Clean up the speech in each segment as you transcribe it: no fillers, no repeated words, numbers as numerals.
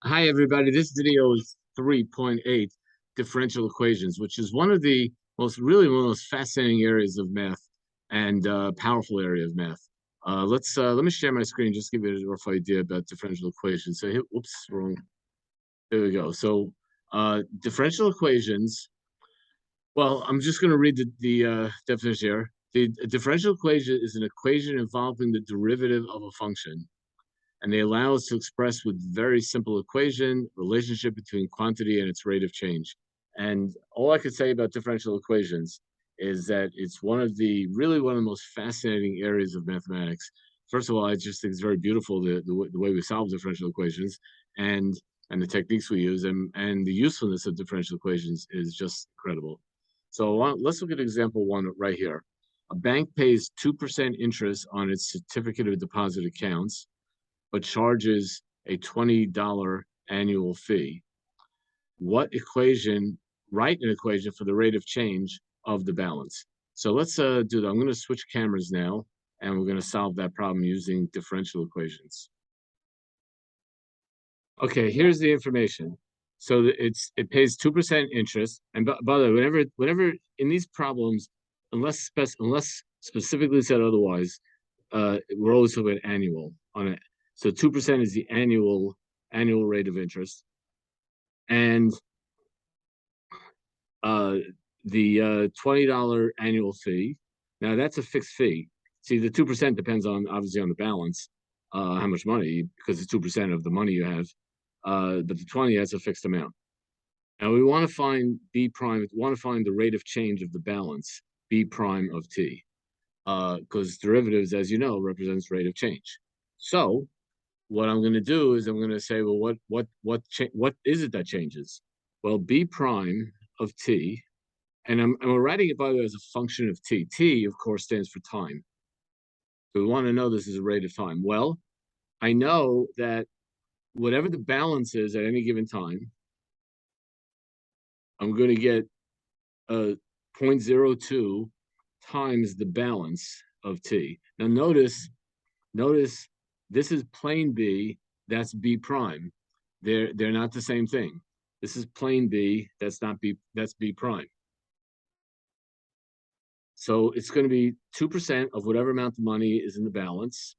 Hi, everybody. This video is 3.8 differential equations, which is one of the one of the most fascinating areas of math and powerful area of math. Let me share my screen, just give you a rough idea about differential equations. So, oops, wrong. There we go. So, differential equations. Well, I'm just going to read the definition here. The differential equation is an equation involving the derivative of a function, and they allow us to express with very simple equation relationship between quantity and its rate of change. And all I could say about differential equations is that it's one of the most fascinating areas of mathematics. First of all, I just think it's very beautiful the way we solve differential equations and and the techniques we use, and the usefulness of differential equations is just incredible. So let's look at example one right here. A bank pays 2% interest on its certificate of deposit accounts, but charges a $20 annual fee. What equation, write an equation for the rate of change of the balance. So let's do that. I'm going to switch cameras now, and we're going to solve that problem using differential equations. Okay, here's the information. So it pays 2% interest, and by the way, whenever in these problems, unless specifically said otherwise, we're always talking about annual on it. So 2% is the annual rate of interest, and uh, the $20 annual fee. Now that's a fixed fee. See, the 2% depends on obviously on the balance, how much money, because it's 2% of the money you have. But the 20, that's a fixed amount. Now we want to find b prime. We want to find the rate of change of the balance b prime of t, because derivatives, as you know, represents rate of change. So what I'm going to do is I'm going to say, well, what is it that changes? Well, b prime of t, and I'm writing it by the way as a function of t. T, of course, stands for time. So we want to know this is a rate of time. Well, I know that whatever the balance is at any given time, I'm going to get a 0.02 times the balance of t. Now notice this is plane B, that's B prime. They're not the same thing. This is plane B, that's not B, that's B prime. So it's going to be 2% of whatever amount of money is in the balance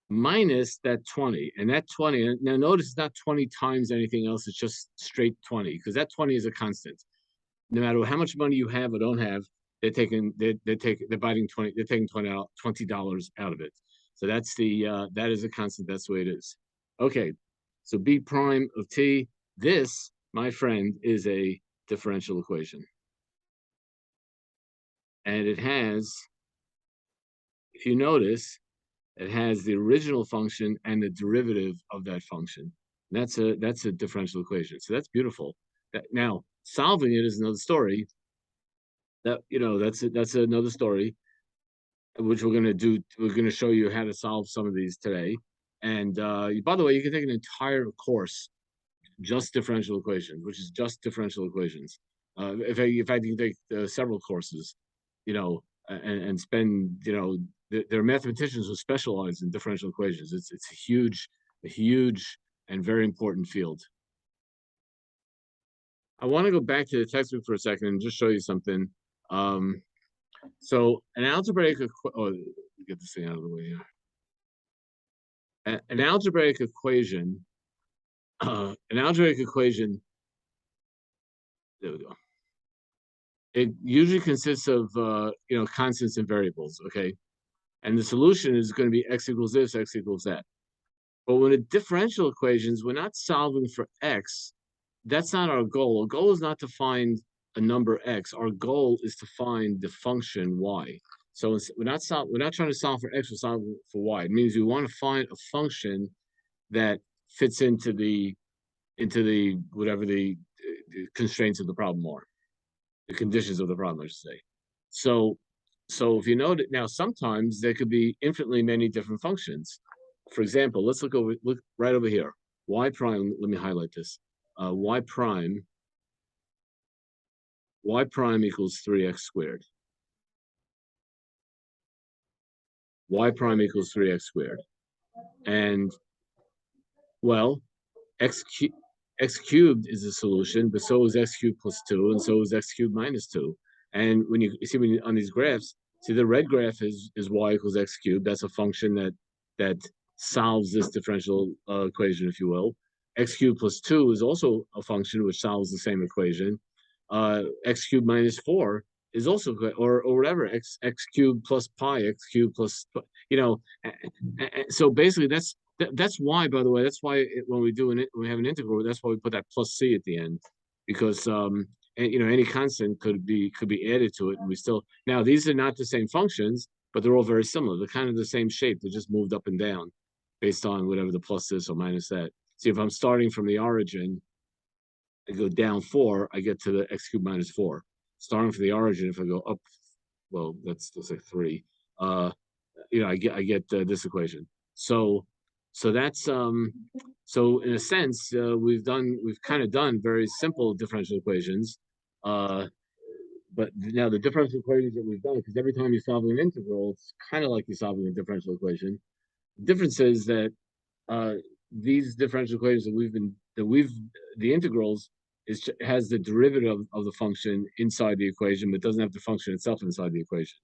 minus that 20. And that 20, now notice it's not 20 times anything else, it's just straight 20, because that 20 is a constant. No matter how much money you have or don't have, they're taking they're biting 20, they're taking $20 out of it. So that's that is a constant, that's the way it is. Okay, so b prime of t, this, my friend, is a differential equation. And it has, if you notice, it has the original function and the derivative of that function. That's a differential equation. So that's beautiful. Now, solving it is another story. That's another story, which we're gonna do. We're gonna show you how to solve some of these today. And by the way, you can take an entire course just differential equations, which is just differential equations. In fact, you can take several courses, and spend, there are mathematicians who specialize in differential equations. It's a huge and very important field. I want to go back to the textbook for a second and just show you something. So an algebraic get this thing out of the way here. An algebraic equation, there we go. It usually consists of constants and variables, okay? And the solution is going to be x equals this, x equals that. But when a differential equations, we're not solving for x. That's not our goal. Our goal is not to find a number x. Our goal is to find the function y. So we're not trying to solve for x, we're solving for y. It means we want to find a function that fits into the whatever the constraints of the problem are, the conditions of the problem, I should say. So if you note it now, sometimes there could be infinitely many different functions. For example, let's look right over here. Y prime, let me highlight this. Y prime equals 3x squared. Y prime equals 3x squared. And, well, x cubed is a solution, but so is x cubed plus 2, and so is x cubed minus 2. And when you see on these graphs, see the red graph is y equals x cubed. That's a function that solves this differential equation, if you will. X cubed plus 2 is also a function which solves the same equation. X cubed minus 4 is also good, or whatever, x cubed plus pi, x cubed plus, you know. So basically, that's why, by the way, that's why when when we have an integral, that's why we put that plus c at the end, because and any constant could be added to it, and we still, now these are not the same functions, but they're all very similar. They're kind of the same shape. They're just moved up and down based on whatever the plus is or minus that. See, if I'm starting from the origin, I go down 4, I get to the x cubed minus 4. Starting from the origin, if I go up, well, that's like 3. I get this equation. So that's so in a sense, we've kind of done very simple differential equations. But now the differential equations that we've done, because every time you're solving an integral, it's kind of like you're solving a differential equation. The difference is that these differential equations the integrals has the derivative of the function inside the equation, but doesn't have the function itself inside the equation.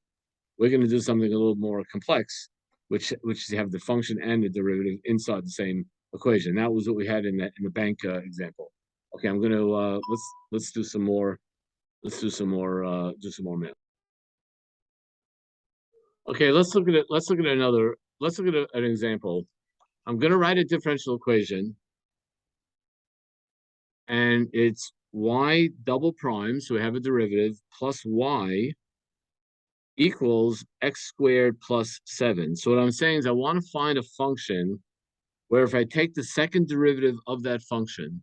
We're going to do something a little more complex, which is have the function and the derivative inside the same equation. That was what we had in the bank example. Okay, I'm going to let's do some more. Let's do some more math. Okay, let's look at it. Let's look at an example. I'm going to write a differential equation, and it's y double prime, so we have a derivative, plus y equals x squared plus 7. So what I'm saying is I want to find a function where if I take the second derivative of that function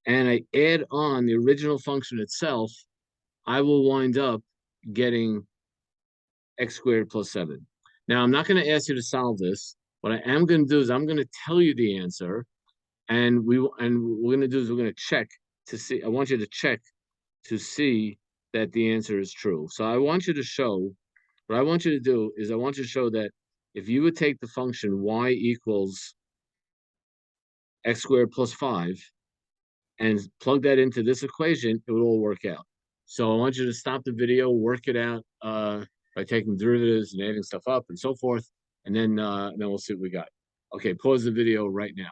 and I add on the original function itself, I will wind up getting x squared plus 7. Now, I'm not going to ask you to solve this. What I am going to do is I'm going to tell you the answer, and what we're going to do is we're going to check to see. I want you to check to see that the answer is true. So I want you to show, what I want you to do is I want you to show that if you would take the function y equals x squared plus 5 and plug that into this equation, it would all work out. So I want you to stop the video, work it out by taking derivatives and adding stuff up and so forth, and then we'll see what we got. Okay, pause the video right now.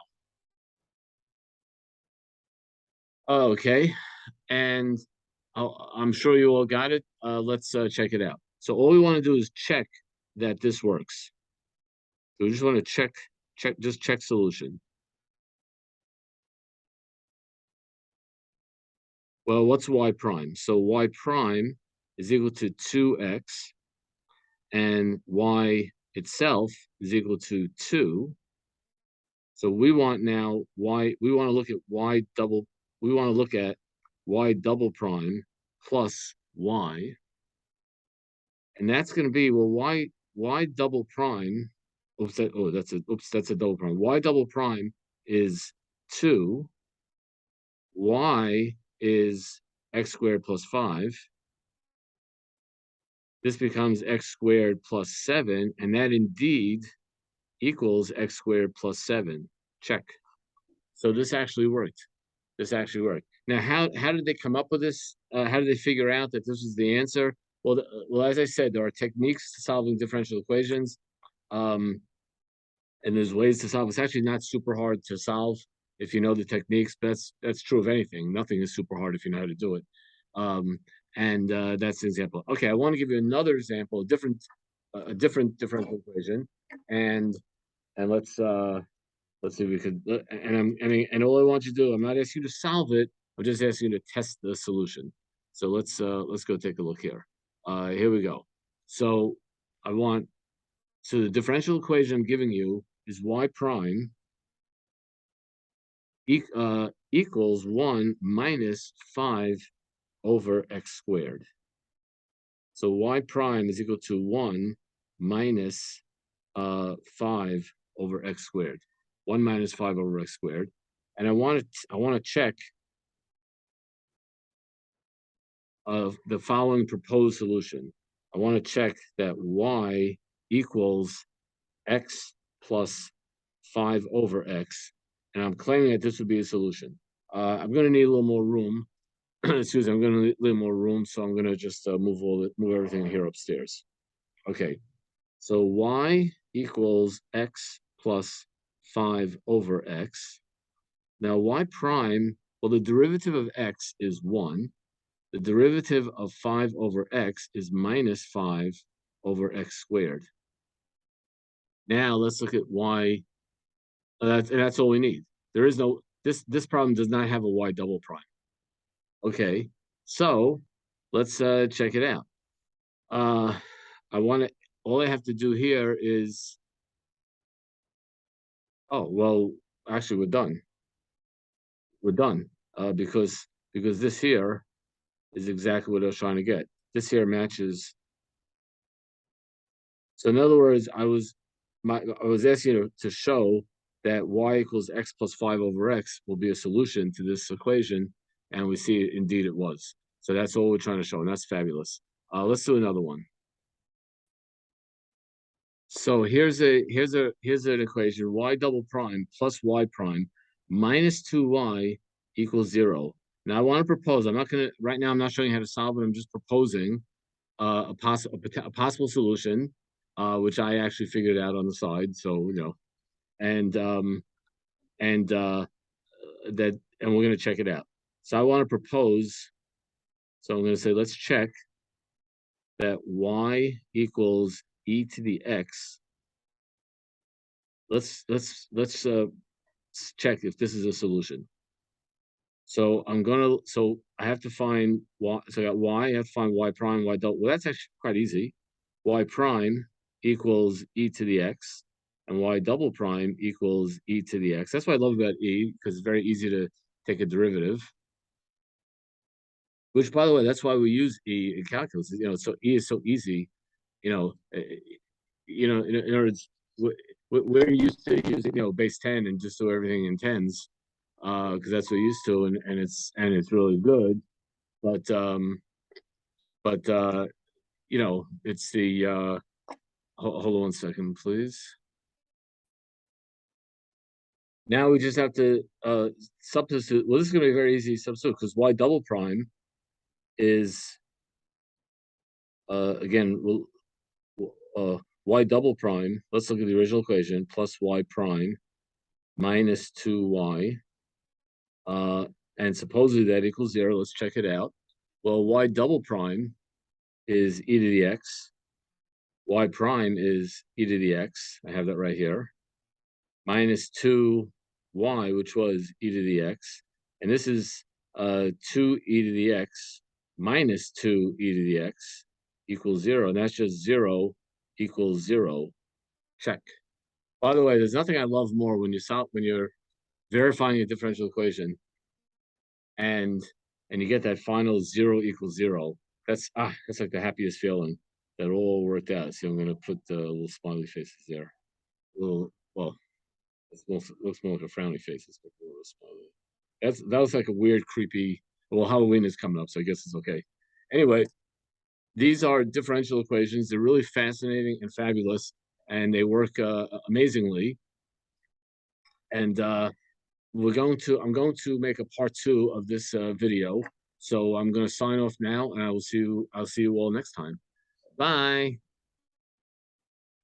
Okay, and I'm sure you all got it. Let's check it out. So all we want to do is check that this works. So we just want to check solution. Well, what's y prime? So y prime is equal to 2x, and y itself is equal to 2. So we want now we want to look at y double prime plus y. And that's going to be, well, y double prime, that's a double prime. Y double prime is 2. Y is x squared plus 5. This becomes x squared plus 7, and that indeed equals x squared plus 7. Check. So this actually worked. Now, how did they come up with this? How did they figure out that this was the answer? Well, as I said, there are techniques to solving differential equations, and there's ways to solve. It's actually not super hard to solve if you know the techniques. But that's true of anything. Nothing is super hard if you know how to do it. And that's an example. Okay, I want to give you another example, a different differential equation, and let's see if we could. And all I want you to do, I'm not asking you to solve it. I'm just asking you to test the solution. So let's go take a look here. Here we go. So the differential equation I'm giving you is y prime equals 1 minus 5 over x squared. So y prime is equal to 1 minus 5 over x squared. 1 minus 5 over x squared. And I want to check the following proposed solution. I want to check that y equals x plus 5 over x, and I'm claiming that this would be a solution. I'm going to need a little more room. Excuse me, I'm going to need a little more room, so I'm going to just move everything here upstairs. Okay, so y equals x plus 5 over x. Now y prime, well, the derivative of x is 1. The derivative of 5 over x is minus 5 over x squared. Now let's look at y. That's all we need. There is no, this problem does not have a y double prime. Okay, so let's check it out. All I have to do here is, oh, well, actually we're done. We're done because this here is exactly what I was trying to get. This here matches. So in other words, I was asking you to show that y equals x plus 5 over x will be a solution to this equation, and we see indeed it was. So that's all we're trying to show, and that's fabulous. Let's do another one. So here's an equation: y double prime plus y prime minus 2y equals 0. Now I want to propose. I'm not going to right now. I'm not showing you how to solve it. I'm just proposing a possible solution, which I actually figured out on the side. So and we're going to check it out. So I want to propose. So I'm going to say let's check that y equals e to the x. Let's check if this is a solution. So I have to find y. So I got y. I have to find y prime, y double. Well, that's actually quite easy. Y prime equals e to the x, and y double prime equals e to the x. That's what I love about e, because it's very easy to take a derivative. Which, by the way, that's why we use e in calculus. So e is so easy. In other words, we're used to using base 10 and just do everything in tens, because that's what we're used to, and it's really good. But it's the hold on one second, please. Now we just have to substitute. Well, this is going to be very easy to substitute because y double prime is again y double prime. Let's look at the original equation: plus y prime minus 2y, and supposedly that equals 0. Let's check it out. Well, y double prime is e to the x. Y prime is e to the x. I have that right here. Minus 2y, which was e to the x. And this is 2 e to the x minus 2 e to the x equals 0. And that's just 0 equals 0. Check. By the way, there's nothing I love more when you're verifying a differential equation and you get that final 0 equals 0. That's like the happiest feeling that all worked out. So I'm going to put the little smiley faces there. Well, it looks more like a frowny face. But a little smiley. That was like a weird, creepy. Well, Halloween is coming up, so I guess it's okay. Anyway, these are differential equations. They're really fascinating and fabulous, and they work amazingly. And I'm going to make a part 2 of this video. So I'm going to sign off now, and I'll see you all next time. Bye.